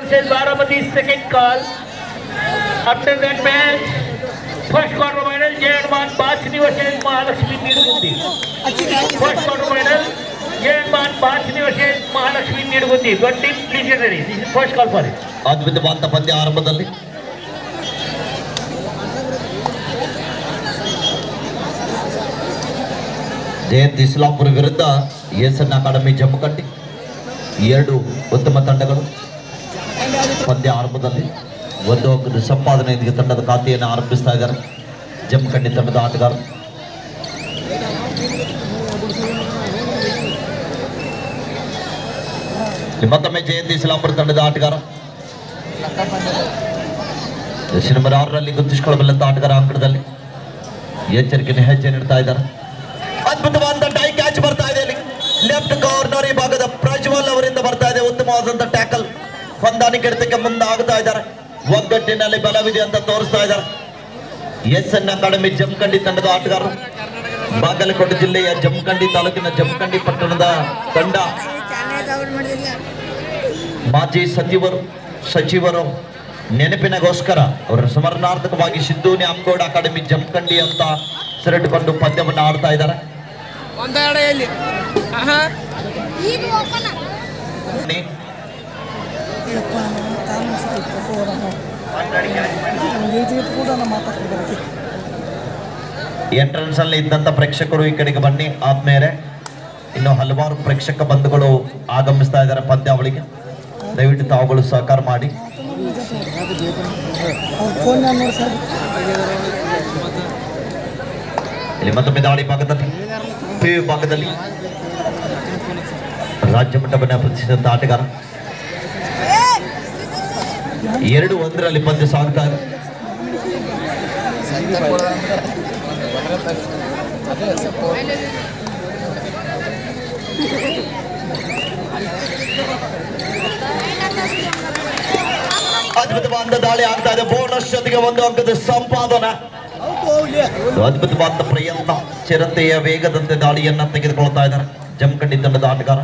versus Baramati second call. After that match, first quarter final, Jayman Bachni versus Mahalakshmi Nidugundi. First quarter final, Jayman Bachni versus Mahalakshmi Nidugundi. One team, please get ready. This is first call for it. ಅದ್ಭುತವಾದ ಪಂದ್ಯ ಆರಂಭದಲ್ಲಿ ಜಯಂತ್ ಇಸ್ಲಾಂಪುರ ವಿರುದ್ಧ SN academy ಜಮ್ಮಖಂಡಿ ಎರಡು ಉತ್ತಮ ತಂಡಗಳು. ಪಂದ್ಯ ಆರಂಭದಲ್ಲಿ ಒಂದು ಅಂಕದ ಸಂಪಾದನೆಯೊಂದಿಗೆ ತಂಡದ ಖಾತೆಯನ್ನು ಆರಂಭಿಸ್ತಾ ಇದ್ದಾರೆ ಜಮ್ಮಖಂಡಿ ತಂಡದ ಆಟಗಾರರು. ಮತ್ತೊಮ್ಮೆ ಜಯಂತ್ ಇಸ್ಲಾಂಪುರ ತಂಡದ ಆಟಗಾರ ನಂಬರ್ 6ರಲ್ಲಿ ಗುರುತಿಸಿಕೊಳ್ಳಬಲ್ಲಂತ ಆಟಗಾರ ಅಂಕಣದಲ್ಲಿ ಎಚ್ಚರಿಕೆಯನ್ನು ಹೆಜ್ಜೆ ನೀಡ್ತಾ ಇದ್ದಾರೆ. ಅದ್ಭುತವಾದ ಟೈ ಕ್ಯಾಚ್ ಬರ್ತಾ ಇದೆ. ಲೆಫ್ಟ್ ಕಾರ್ನರ್ ಈ ಭಾಗದ ಪ್ರಜ್ವಲ್ ಅವರಿಂದ ಬರ್ತಾ ಇದೆ. ಉತ್ತಮವಾದಂತ ಟ್ಯಾಕಲ್. ಹೊಂದಾಣಿಕೆ ಹಿಡಿತಕ್ಕೆ ಮುಂದಾಗ್ತಾ ಇದ್ದಾರೆ. ಒಗ್ಗಟ್ಟಿನಲ್ಲಿ ಬಲವಿದೆ ಅಂತ ತೋರಿಸ್ತಾ ಇದ್ದಾರೆ ಎಸ್ಎನ್ ಅಕಾಡೆಮಿ ಜಮಖಂಡಿ ತಂಡದ ಆಟಗಾರರು. ಬಾಗಲಕೋಟೆ ಜಿಲ್ಲೆಯ ಜಮಖಂಡಿ ತಾಲೂಕಿನ ಜಮಖಂಡಿ ಪಟ್ಟಣದ ತಂಡ ಮಾಜಿ ಸಚಿವರು ನೆನಪಿನಗೋಸ್ಕರ ಅವರ ಸ್ಮರಣಾರ್ಥಕವಾಗಿ ಸಿದ್ದು ನ್ಯಾಮಗೌಡ ಅಕಾಡೆಮಿ ಜಮಖಂಡಿ ಅಂತ ಹೆಸರಿಟ್ಟುಕೊಂಡು ಪಂದ್ಯವನ್ನು ಆಡ್ತಾ ಇದ್ದಾರೆ. ಎಂಟ್ರನ್ಸ್ ಅಲ್ಲಿ ಇದ್ದಂತ ಪ್ರೇಕ್ಷಕರು ಈ ಕಡೆಗೆ ಬನ್ನಿ. ಆದ್ಮೇಲೆ ಇನ್ನು ಹಲವಾರು ಪ್ರೇಕ್ಷಕ ಬಂಧುಗಳು ಆಗಮಿಸ್ತಾ ಇದ್ದಾರೆ ಪಂದ್ಯಾವಳಿಗೆ. ದಯವಿಟ್ಟು ತಾವುಗಳು ಸಹಕಾರ ಮಾಡಿ. ಇಲ್ಲಿ ಮತ್ತೊಮ್ಮೆ ದಾಳಿ ಭಾಗದಲ್ಲಿ ರಾಜ್ಯ ಮಟ್ಟವನ್ನು ಪ್ರತಿಷ್ಠಿತ ಆಟಗಾರ 2-1ರಲ್ಲಿ ಪಂದ್ಯ ಸಾಗ್ತಾ ಇದೆ. ಅದ್ಭುತವಾದ ದಾಳಿ ಆಗ್ತಾ ಇದೆ. ಬೋನಸ್ ಜೊತೆಗೆ 1 ಅಂಕದ ಸಂಪಾದನೆ. ಅದ್ಭುತವಾದ ಪ್ರಯತ್ನ. ಚಿರತೆಯ ವೇಗದಂತೆ ದಾಳಿಯನ್ನ ತೆಗೆದುಕೊಳ್ತಾ ಇದ್ದಾರೆ ಜಮಖಂಡಿ ತಂಡದ ಆಟಗಾರ.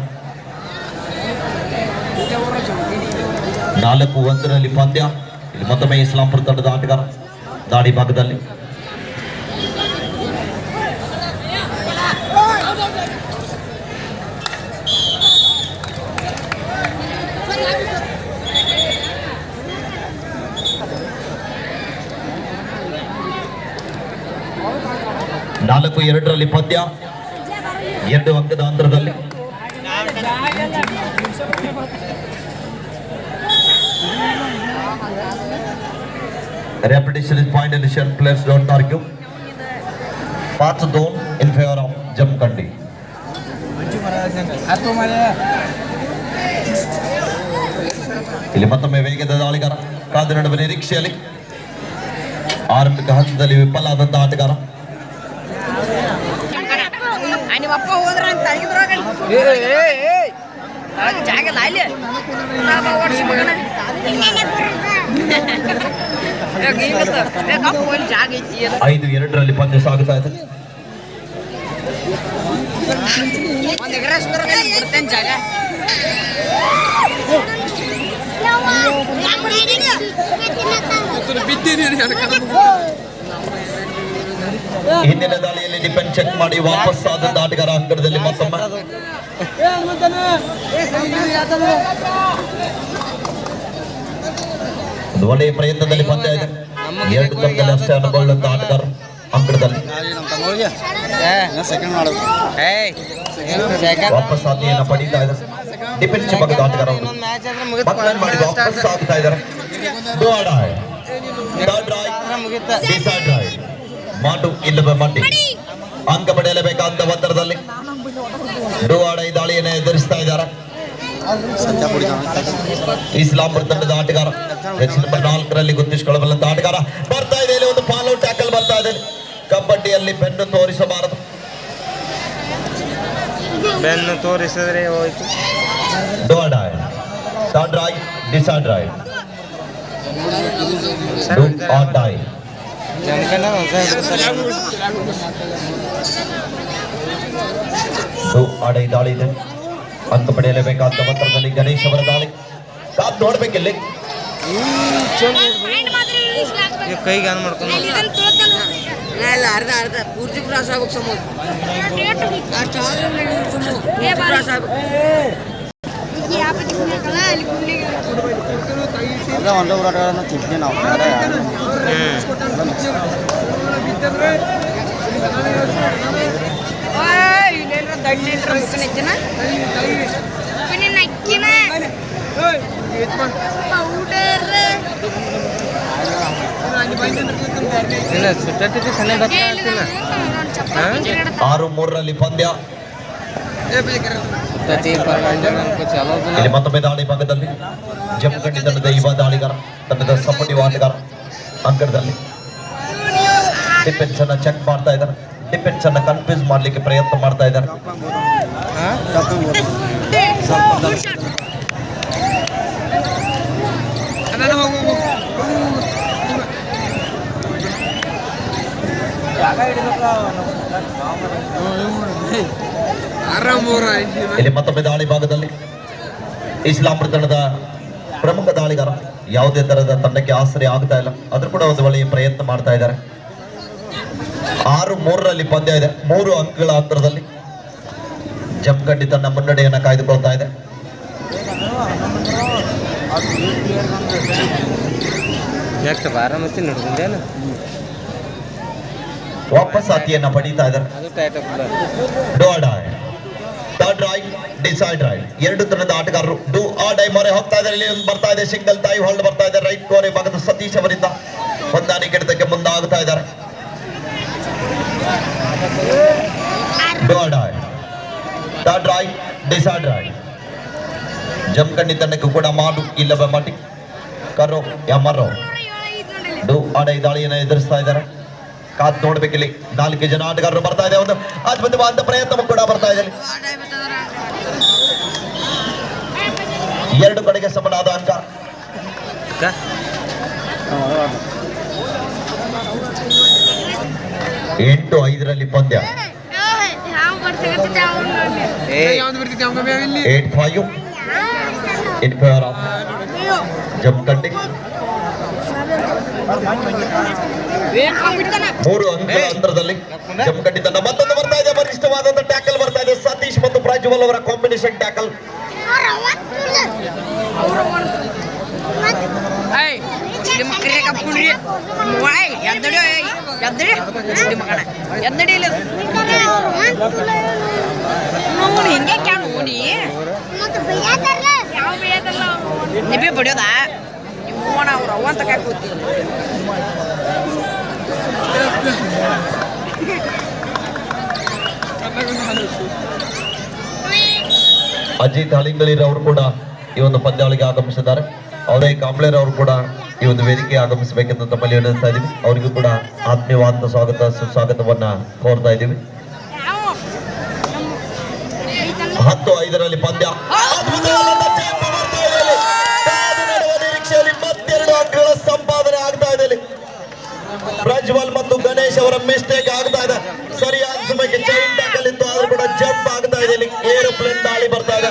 4-1ರಲ್ಲಿ ಪಂದ್ಯ. ಇಲ್ಲಿ ಮತ್ತೊಮ್ಮೆ ಇಸ್ಲಾಂಪುರ ತಂಡದ ಆಟಗಾರ ದಾಳಿ ಭಾಗದಲ್ಲಿ. ನಾಲ್ಕು 2ರಲ್ಲಿ ಪಂದ್ಯ. 2 ಅಂಕದ ಅಂತರದಲ್ಲಿ. Repetition is point initial. Players don't argue. Pass zone in favor of Jamkhandi. ಇಲ್ಲಿ ಮತ್ತೊಮ್ಮೆ ವೇಗದ ದಾಳಿಗಾರ. ಕಾದು ನಡುವೆ ನಿರೀಕ್ಷೆಯಲ್ಲಿ ಆರಂಭಿಕ ಹಂತದಲ್ಲಿ ವಿಫಲ ಆದಂತಹ ಆಟಗಾರ. ಐದು 2ರಲ್ಲಿ ಪಂದ್ಯ ಸಾಗುತ್ತಾ ಇದೆ. ಹಿಂದಿನ ದಾಳಿಯಲ್ಲಿ ಡಿಫೆನ್ಸ್ ಚೆಕ್ ಮಾಡಿ ವಾಪಸ್ ಆದ ಆಟಗಾರ ಅಂಕಣದಲ್ಲಿ ಮತ್ತೊಮ್ಮೆ ಒಳ್ಳೆಯ ಪ್ರಯತ್ನದಲ್ಲಿ ಪಂದ್ಯ ಇದೆ. 2 ತಂಡದಲ್ಲಿ ಅಷ್ಟೇ ಅನುಭವವುಳ್ಳ ಆಟಗಾರ ಅಂಕಣದಲ್ಲಿ ವಾಪಸ್ ಆದಿಯನ್ನು ಪಡೀತಾ ಇದ್ದಾರೆ. ಡಿಫೆನ್ಸ್ ಭಾಗದ ಆಟಗಾರ ಮಾಡಿ ವಾಪಸ್ ಆಗ್ತಾ ಇದ್ದಾರೆ. ಮಾಡು ಇಲ್ಲವೇ ಮಡ್ಡಿ ಅಂಕ ಪಡೆಯಲೇಬೇಕಾದ ಒತ್ತಡದಲ್ಲಿ ಡೋವಾಡೈ ದಾಳಿಯನ್ನು ಎದುರಿಸ್ತಾ ಇದ್ದಾರೆ ಇಸ್ಲಾಂಪುರ ತಂಡದ ಆಟಗಾರ. ನಂಬರ್ 4ರಲ್ಲಿ ಗುರುತಿಸಿಕೊಳ್ಳಬಲ್ಲಂತ ಆಟಗಾರ ಬರ್ತಾ ಇದೆ. ಇಲ್ಲಿ ಒಂದು ಫಾಲೋ ಟ್ಯಾಕಲ್ ಬರ್ತಾ ಇದೆ. ಕಬಡ್ಡಿಯಲ್ಲಿ ಬೆನ್ನು ತೋರಿಸಬಾರದು. ಬೆನ್ನು ತೋರಿಸಿದ್ರೆ ಹೋಯ್ತು. ಡೋವಾಡೈ ಟಾಡ್ರಾಯ್ ಡಿಸಾಡ್ರಾಯ್ ಡೋವಾಡೈ ದಾಳಿ ಇದೆ. ಅಂಕ ಪಡೆಯಲೇಬೇಕಾದ ಒತ್ತಡದಲ್ಲಿ ಗಣೇಶ್ ಅವರ ದಾಳಿ ಕಾದ್ ನೋಡ್ಬೇಕಿಲ್ಲಿ. ಈಗ ಕೈಗೆ ಆನ್ ಮಾಡ್ಕೊಂಡು ಇಲ್ಲ ಅರ್ಧ ಅರ್ಧ ಪೂರ್ತಿ ಕ್ರಾಸ್ ಆಗ್ಬೇಕು ಸಮೂಹ ಕ್ರಾಸ್ ಆಗ್ಬೇಕು ಒಂದು ಊರಾಟಗಳನ್ನು ತಿಂತೀನಿ ನಾವು ಇಲ್ಲ ಸುಟ್ಟಕ್ಕೆ ಸಣ್ಣ ಗೊತ್ತಾಗ್ತಿಲ್ಲ 6-3 ಪಂದ್ಯ. ಚಲೋ ಇಲ್ಲಿ ಮತ್ತೊಮ್ಮೆ ದಾಳಿ ಭಾಗದಲ್ಲಿ ಜಮಖಂಡಿ ತಂಡದ ಯುವ ದಾಳಿಗಾರ ತಂಡದ ಸಪೋರ್ಟಿವ್ ಆಟಗಾರ ಅಂಕಣದಲ್ಲಿ ಡಿಫೆನ್ಸ್ ಅನ್ನ ಚೆಕ್ ಮಾಡ್ತಾ ಇದ್ದಾರೆ. ಡಿಫೆನ್ಸ್ ಅನ್ನ ಕನ್ಫ್ಯೂಸ್ ಮಾಡ್ಲಿಕ್ಕೆ ಪ್ರಯತ್ನ ಮಾಡ್ತಾ ಇದ್ದಾರೆ. ಇಲ್ಲಿ ಮತ್ತೊಮ್ಮೆ ದಾಳಿ ಭಾಗದಲ್ಲಿ ಇಸ್ಲಾಂಪುರ ತಂಡದ ಪ್ರಮುಖ ದಾಳಿಗಾರ ಯಾವುದೇ ತರಹದ ತಂಡಕ್ಕೆ ಆಶ್ರಯ ಆಗ್ತಾ ಇಲ್ಲ, ಅದ್ರ ಕೂಡ ಒಂದು ಒಳ್ಳೆಯ ಪ್ರಯತ್ನ ಮಾಡ್ತಾ ಇದ್ದಾರೆ. 6-3 ಪಂದ್ಯ ಇದೆ. 3 ಅಂಕಗಳ ಅಂತರದಲ್ಲಿ ಜಮಖಂಡಿ ತನ್ನ ಮುನ್ನಡೆಯನ್ನ ಕಾಯ್ದುಕೊಳ್ತಾ ಇದೆ. ನೆಕ್ಸ್ಟ್ ಬಾರಾಮತಿ ನೋಡ್ಕೊಂಡೇನು ವಾಪಸ್ ಹಾಕಿಯನ್ನ ಪಡೀತಾ ಇದ್ದಾರೆ. ಅದು tight third raid decide right ಎರಡು ತರದ ಆಟಗಾರರು ಡೂ ಆರ್ ಡೈ ಮೊರೆ ಹೋಗ್ತಾ ಇದ್ದಾರೆ. ಇಲ್ಲಿ ಒಂದು ಬರ್ತಾ ಇದೆ ಸಿಂಗಲ್ ತಾಯಿ ಹೋಲ್ಡ್ ಬರ್ತಾ ಇದೆ ರೈಟ್ ಕೋರೆ ಭಾಗದ ಸತೀಶ್ ಅವರಿಂದ ಹೊಂದಾಣಿಕೆ ಹಿಡಿತಕ್ಕೆ ಮುಂದಾಗ್ತಾ ಇದ್ದಾರೆ. Third raid decide raid Jamkhandi ತಂಡಕ್ಕೂ ಕೂಡ ಮಾಡು ಇಲ್ಲವೇ ಮಟಿ ಕರೋ ಯಮರೋ ಡೂ ಆರ್ ಡೈ ದಾಳಿಯನ್ನು ಎದುರಿಸ್ತಾ ಇದ್ದಾರೆ. ಕಾತ್ ನೋಡ್ಬೇಕಿಲ್ಲಿ 4 ಜನ ಆಟಗಾರರು ಬರ್ತಾ ಇದೆ. ಒಂದು ಅದ್ಭುತವಾದ ಪ್ರಯತ್ನ ಕೂಡ ಬರ್ತಾ ಇದೆ. 2 ಕಡೆಗೆ ಸಮನಾದ ಅಂಕ. 8-5 ಪಂದ್ಯ. 8-5 in favor of ಜಮಖಂಡಿ. 3 ಅಂಕಗಳ ಅಂತರದಲ್ಲಿ ಜಮಖಂಡಿ ತಂಡ ಮತ್ತೊಂದು ಬರ್ತಾ ಇದೆ. ಬಲಿಷ್ಠವಾದಂತ ಟ್ಯಾಕಲ್ ಬರ್ತಾ ಇದೆ. ಸತೀಶ್ ಮತ್ತು ಪ್ರಜ್ವಲ್ ಅವರ ಕಾಂಬಿನೇಷನ್ ಟ್ಯಾಕಲ್. ಹಿಂಗೆ ನಿಬಿ ಬಡಿಯೋದ ನಿಮ್ಮವನ ಅವ್ರ ಅವ್ವ ಅಂತ ಕಾಕೋತೀವಿ. ಅಜಿತ್ ಹಳಿಂಗಲೀರ್ ಅವರು ಕೂಡ ಈ ಒಂದು ಪಂದ್ಯಾವಳಿಗೆ ಆಗಮಿಸಿದ್ದಾರೆ. ಅವರೇ ಕಾಂಬ್ಳೇರ್ ಅವರು ಕೂಡ ಈ ಒಂದು ವೇದಿಕೆ ಆಗಮಿಸಬೇಕೆಂದು ತಮ್ಮಲ್ಲಿ ವಿನಂತಿಸ್ತಾ ಇದ್ದೀವಿ. ಅವರಿಗೂ ಕೂಡ ಆತ್ಮೀಯವಾದ ಸ್ವಾಗತ ಸುಸ್ವಾಗತವನ್ನ ಕೋರ್ತಾ ಇದ್ದೀವಿ. 10-5 ಪಂದ್ಯ. ನಿರೀಕ್ಷೆಯಲ್ಲಿ 2 ಅಂಕಗಳ ಸಂಪಾದನೆ ಆಗ್ತಾ ಇದೆ. ಪ್ರಜ್ವಲ್ ಮತ್ತು ಗಣೇಶ್ ಅವರ ಮಿಸ್ಟೇಕ್ ಆಗ್ತಾ ಇದೆ. ಸರಿಯಾದ ಸಮಯಕ್ಕೆ ಚೈನ್ ಟ್ಯಾಕಲ್ ಇತ್ತು, ಆದ್ರೂ ಕೂಡ ಜಂಪ್ ಆಗ್ತಾ ಇದೆ. ಏರೋಪ್ಲೇನ್ ದಾಳಿ ಬರ್ತಾ ಇದೆ.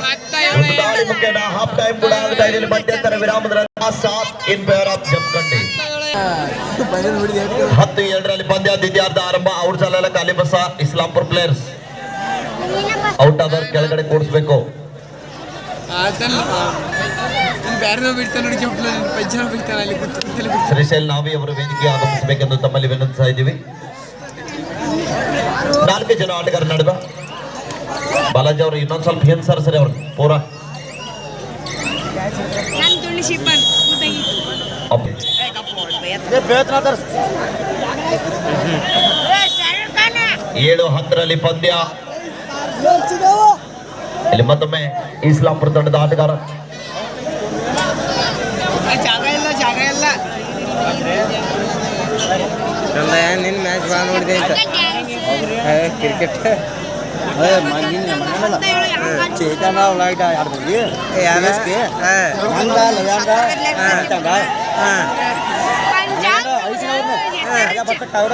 ಒಂದು ದಾಳಿ ಮುಖೇನ ಹಾಫ್ ಟೈಮ್ ಕೂಡ ಆಗ್ತಾ ಇದೆ. ಮಧ್ಯಂತರ ವಿರಾಮದ ಇನ್ ಫೇವರ್ ಆಫ್ ಜಮಖಂಡಿ. 10-2 ಪಂದ್ಯ ದ್ವಿತೀಯಾರ್ಧ ಆರಂಭ. ಔಟ್ ಚಾಲೆಲ್ಲ ಖಾಲಿ ಬಸ ಇಸ್ಲಾಂಪುರ್ ಪ್ಲೇಯರ್ಸ್ ಔಟ್ ಆದವ್ರು ಕೆಳಗಡೆ ಕೂಡಿಸ್ಬೇಕು. ಶ್ರೀಶೈಲ್ ನಾವಿ ಅವರು ವೇದಿಕೆ ಆಗಮಿಸಬೇಕೆಂದು ತಮ್ಮಲ್ಲಿ ವಿನಂತಿಸ್ತಾ ಇದ್ದೀವಿ. 4 ಜನ ಆಟಗಾರ ನಡುವೆ ಬಾಲಾಜಿ ಅವರು ಇನ್ನೊಂದು ಸ್ವಲ್ಪ ಏನ್ ಸರಿ ಅವ್ರು ಪೂರಾ ಏಳು 10 ಪಂದ್ಯ. ಇಲ್ಲಿ ಮತ್ತೊಮ್ಮೆ ಇಸ್ಲಾಂಪುರ ತಂಡದ ಆಟಗಾರ ನಿನ್ನ ಮ್ಯಾಚ್ ಭಾಳ ನೋಡಿದೆ ಕ್ರಿಕೆಟ್ ಚೇತನ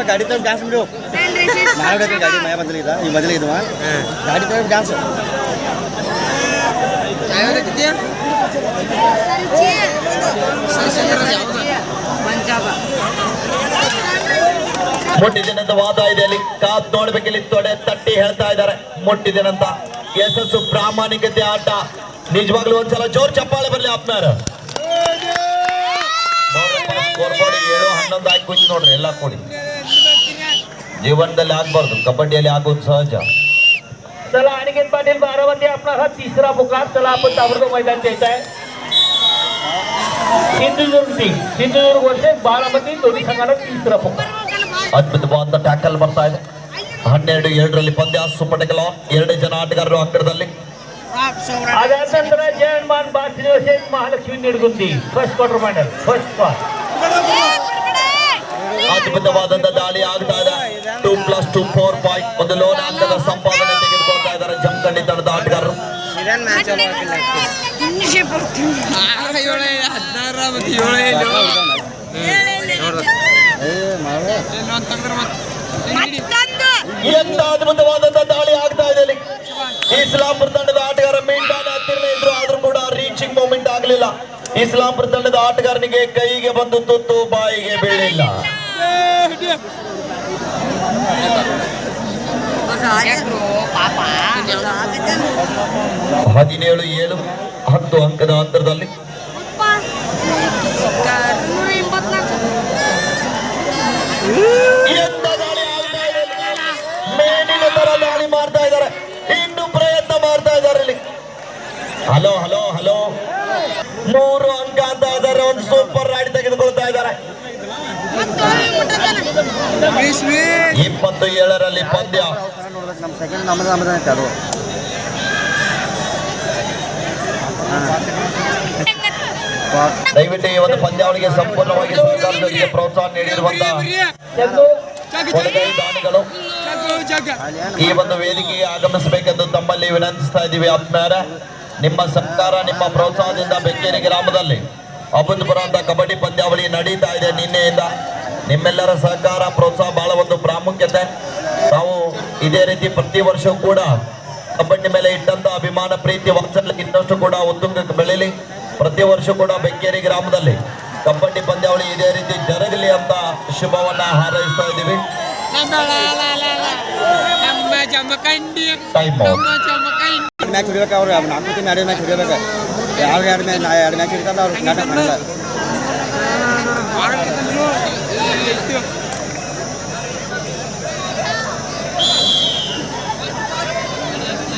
ಗಾಡಿ ತಗೊಂಡು ಡ್ಯಾನ್ಸ್ ಬಿಡು. ಗಾಡಿ ಮಯ ಬದಲಿದ ಈ ಬದಲಿದ್ವ ಗಾಡಿ ತಗೊಂಡು ಡ್ಯಾನ್ಸ್ ಮುಟ್ಟಿದೆನಂತ ವಾದ ಇದೆ ಅಲ್ಲಿ ಕಾದ್ ನೋಡ್ಬೇಕಿಲ್ಲಿ ತೊಡೆ ತಟ್ಟಿ ಹೇಳ್ತಾ ಇದ್ದಾರೆ ಮುಟ್ಟಿದೆನಂತ ಯಶಸ್ಸು ಪ್ರಾಮಾಣಿಕತೆ ಆಟ ನಿಜವಾಗ್ಲೂ ಒಂದ್ಸಲ ಜೋರ್ ಚಪ್ಪಾಳೆ ಬರ್ಲಿ ಆಪ್ನಾರ ಸ್ಕೋರ್ ಬೋರ್ಡ್ 7-11 ಆಗಿ ಕೂತಿ ನೋಡ್ರಿ ಎಲ್ಲ ಕೂಡಿ ಜೀವನದಲ್ಲಿ ಆಗ್ಬಾರ್ದು ಕಬಡ್ಡಿಯಲ್ಲಿ ಆಗೋದು सहज. चला अनिकेत पाटील बारामती आपला हा तिसरा पुकार. चला आपण ताबडतोब मैदान द्यायचं आहे. सिंधुदुर्ग टीम सिंधुदुर्ग वर्सेस बारामती दोन्ही संघाला तिसरा पुकार. ಅದ್ಭುತವಾದ ಟ್ಯಾಕಲ್ ಬರ್ತಾ ಇದೆ 12-7 ಪಂದ್ಯ ಸುಪಟಕಲ 2 ಜನ ಆಟಗಾರರು ಅಂಕಣದಲ್ಲಿ आधा नंतर Jayaman Basari versus Mahalakshmi Nidagundi first quarter final first quarter. ಅದ್ಭುತವಾದಂತ ದಾಳಿ ಆಗ್ತಾ ಇದೆ 2+2 4 ಪಾಯಿಂಟ್ ಒಂದು ಲೋನ್ ಅಂಕದ ಸಂಪಾದನೆ ತೆಗೆದುಕೊಳ್ತಾ ಇದ್ದಾರೆ ಜಮಖಂಡಿ ತಂಡದ ಆಟಗಾರರು. ಇದನ್ನ ಮ್ಯಾಚ್ ಚಲೋ ಆಗಿಲ್ಲ ಎಂತ ಅದ್ಭುತವಾದಂತ ದಾಳಿ ಆಗ್ತಾ ಇದೆ ಇಲ್ಲಿ ಇಸ್ಲಾಂಪುರ ತಂಡದ ಆಟಗಾರ ಮೇಲ್ಡಾನ ಹತ್ತಿರನೇ ಇದ್ರು ಆದ್ರೂ ಕೂಡ ರೀಚಿಂಗ್ ಮೂಮೆಂಟ್ ಆಗಲಿಲ್ಲ. ಇಸ್ಲಾಂಪುರ ತಂಡದ ಆಟಗಾರನಿಗೆ ಕೈಗೆ ಬಂದು ತುತ್ತು ಬಾಯಿಗೆ ಬೀಳಿಲ್ಲ. 17-7 10 ಅಂಕದ ಅಂತರದಲ್ಲಿ ಎಂತ ದಾಳಿ ಆಗ್ತಾ ಇದೆ ಮೇಲಿನ ತರ ದಾಳಿ ಮಾಡ್ತಾ ಇದ್ದಾರೆ ಇನ್ನು ಪ್ರಯತ್ನ ಮಾಡ್ತಾ ಇದ್ದಾರೆ ಇಲ್ಲಿ. ಹಲೋ ಹಲೋ ಹಲೋ 3 ಅಂಕ ಅಂತ ಇದ್ದಾರೆ ಒಂದು ಸೂಪರ್ ರೈಡ್ ತೆಗೆದುಕೊಳ್ತಾ ಇದ್ದಾರೆ 27 ಪಂದ್ಯ ನಮ್ಮ ಸೆಕೆಂಡ್ ನಮ್ಮದು ಐತೆ ಅದು ದಯವಿಟ್ಟು ಈ ಒಂದು ಪಂದ್ಯಾವಳಿಗೆ ಸಂಪೂರ್ಣವಾಗಿ ಸರ್ಕಾರದೊಂದಿಗೆ ಪ್ರೋತ್ಸಾಹ ನೀಡಿರುವಂತಹ ಕೊಳಗೈ ದಾನಿಗಳು ಈ ಒಂದು ವೇದಿಕೆಗೆ ಆಗಮಿಸಬೇಕೆಂದು ತಮ್ಮಲ್ಲಿ ವಿನಂತಿಸ್ತಾ ಇದ್ದೀವಿ. ಆತ್ಮೀಯರೇ, ನಿಮ್ಮ ಸರ್ಕಾರ ನಿಮ್ಮ ಪ್ರೋತ್ಸಾಹದಿಂದ ಬೆಕ್ಕೇರಿ ಗ್ರಾಮದಲ್ಲಿ ಅಭೂತಪೂರ್ವ ಅಂತ ಕಬಡ್ಡಿ ಪಂದ್ಯಾವಳಿ ನಡೀತಾ ಇದೆ. ನಿನ್ನೆಯಿಂದ ನಿಮ್ಮೆಲ್ಲರ ಸಹಕಾರ ಪ್ರೋತ್ಸಾಹ ಬಹಳ ಒಂದು ಪ್ರಾಮುಖ್ಯತೆ. ನಾವು ಇದೇ ರೀತಿ ಪ್ರತಿ ವರ್ಷವೂ ಕೂಡ ಕಬಡ್ಡಿ ಮೇಲೆ ಇಟ್ಟಂತ ಅಭಿಮಾನ ಪ್ರೀತಿ ವಾತ್ಸಲ್ಯ ಇನ್ನಷ್ಟು ಕೂಡ ಉತ್ತುಂಗಕ್ಕೆ ಬೆಳೀಲಿ. ಪ್ರತಿ ವರ್ಷ ಕೂಡ ಬೆಕ್ಕೇರಿ ಗ್ರಾಮದಲ್ಲಿ ಕಬಡ್ಡಿ ಪಂದ್ಯಾವಳಿ ಇದೇ ರೀತಿ ಜರಗಲಿ ಅಂತ ಶುಭವನ್ನ ಹಾರೈಸ್ತಾ ಇದ್ದೀವಿ. ಮ್ಯಾಚ್ ಹಿಡಿಬೇಕು ಅವ್ರು 4 ಟೀಮ್ 2 ಮ್ಯಾಚ್ ಹಿಡಿಬೇಕು. ಯಾವ 2 ಮ್ಯಾಚ್ ಹಿಡಿತಾರೆ ಅವ್ರು ನಾಟಕ ಮಾಡಲ್ಲ.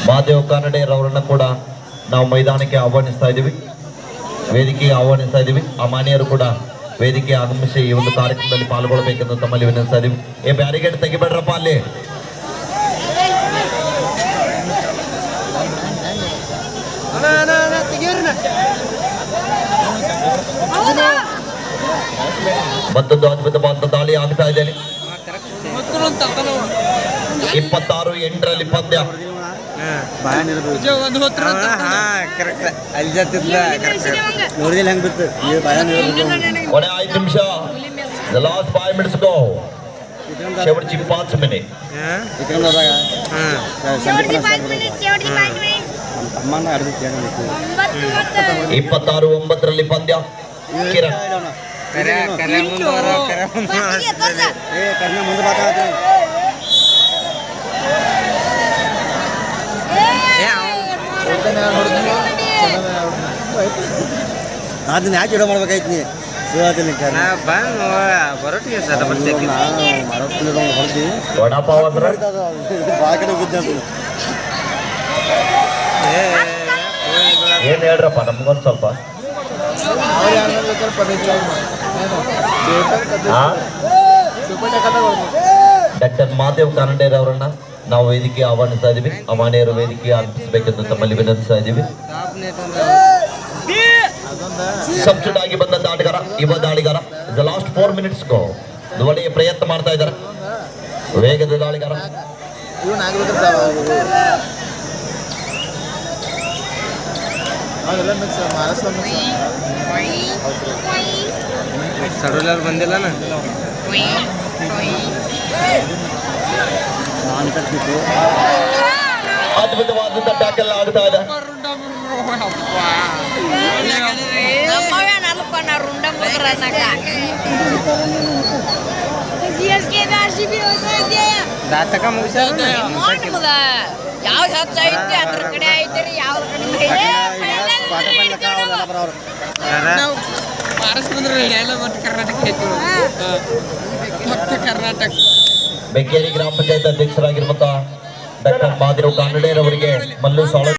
ಮಹಾದೇವ್ ಕಾನಡೇರವರನ್ನ ಕೂಡ ನಾವು ಮೈದಾನಕ್ಕೆ ಆಹ್ವಾನಿಸ್ತಾ ಇದ್ದೀವಿ, ವೇದಿಕೆಗೆ ಆಹ್ವಾನಿಸ್ತಾ ಇದ್ದೀವಿ. ಆ ಮಾನ್ಯರು ಕೂಡ ವೇದಿಕೆ ಆಗಮಿಸಿ ಈ ಒಂದು ಕಾರ್ಯಕ್ರಮದಲ್ಲಿ ಪಾಲ್ಗೊಳ್ಳಬೇಕೆಂದು ತಮ್ಮಲ್ಲಿ ವಿನಂತಿಸ್ತಾ ಇದ್ದೀವಿ. ಬ್ಯಾರಿಗೇಡ್ ತೆಗಿಬೇಡ್ರಪ್ಪ ಅಲ್ಲಿ. ಮತ್ತೊಂದು ಅದ್ಭುತವಾದ ದಾಳಿ ಆಗ್ತಾ ಇದೆ 26-8 ಪಂದ್ಯ. ನೋಡಿದಿಲ್ಲ ಹೆಂಗ್ ಬಿತ್ತು ಕೊನೆ 5 ನಿಮಿಷ. The last 5 minutes go. शेवटची 5 मिनिट. ವಿಕ್ರಮದಾಗ ತಮ್ಮನ್ನ ಆಡಿದ್ರು 26-9 ಪಂದ್ಯ. ಕಿರಣ್ ಕರ್ನ ಮುಂದೆ ಬಾತ ಅದನ್ನ ಯಾಕೆ ಇಡೋ ಮಾಡ್ಬೇಕಾಯ್ತು ನೀ ಬರೋಟಿಗೆ ಸರ್ ಹೊರದಿ ವಡಾಪಾವ್ ಅಂದ್ರೆ ಭಾಳ ಕಡೆ ಬಿದ್ದ ಏನ್ ಹೇಳ್ರಪ್ಪ ನಮ್ಗೊಂದು ಸ್ವಲ್ಪ. ಡಾಕ್ಟರ್ ಮಹಾದೇವ್ ಕಾನಡೇರ್ ಅವರನ್ನ ನಾವು ವೇದಿಕೆ ಆಹ್ವಾನಿಸ್ತಾ ಇದೀವಿ. ಅಮಾನ್ಯರು ವೇದಿಕೆ ಆಗಮಿಸಬೇಕೆಂದು ತಮ್ಮಲ್ಲಿ ವಿನಂತಿಸ್ತಾ ಇದ್ದೀವಿ. ಸಬ್ಸ್ಟಿಟ್ಯೂಟ್ ಆಗಿ ಬಂದಂತ ಆಟಗಾರ ಯುವ ದಾಳಿಗಾರ. ದ ಲಾಸ್ಟ್ 4 minutes ಗೋ. ಒಳ್ಳೆಯ ಪ್ರಯತ್ನ ಮಾಡ್ತಾ ಇದ್ದಾರೆ ವೇಗದ ದಾಳಿಗಾರ. ಸಡಲರ್ ಬಂದಿಲ್ಲ ಅದ್ಭುತವಾದಂತ ಟ್ಯಾಕಲ್ ಆಗ್ತಾ ಇದೆ. Namanya nalupan narunda muteran naga. ದಾತಕ ಮುಗಿಸ ಯಾವ ಐತಿ ಅದ್ರ ಕಡೆ ಐತ್ರಿ ಯಾವ ಕ್ವಾರ್ಟರ್ ಫೈನಲ್ ಅವರೆಲ್ಲ ಬರೋರು ಕರ್ನಾಟಕ ಬೆಂಕೇರಿ ಗ್ರಾಮ ಪಂಚಾಯತ್ ಅಧ್ಯಕ್ಷರಾಗಿರುವಂತಹ ಡಾಕ್ಟರ್ ಮಾದಿರು ಕಾನಡೇರವರಿಗೆ ಮಲ್ಲು ಸಾಳ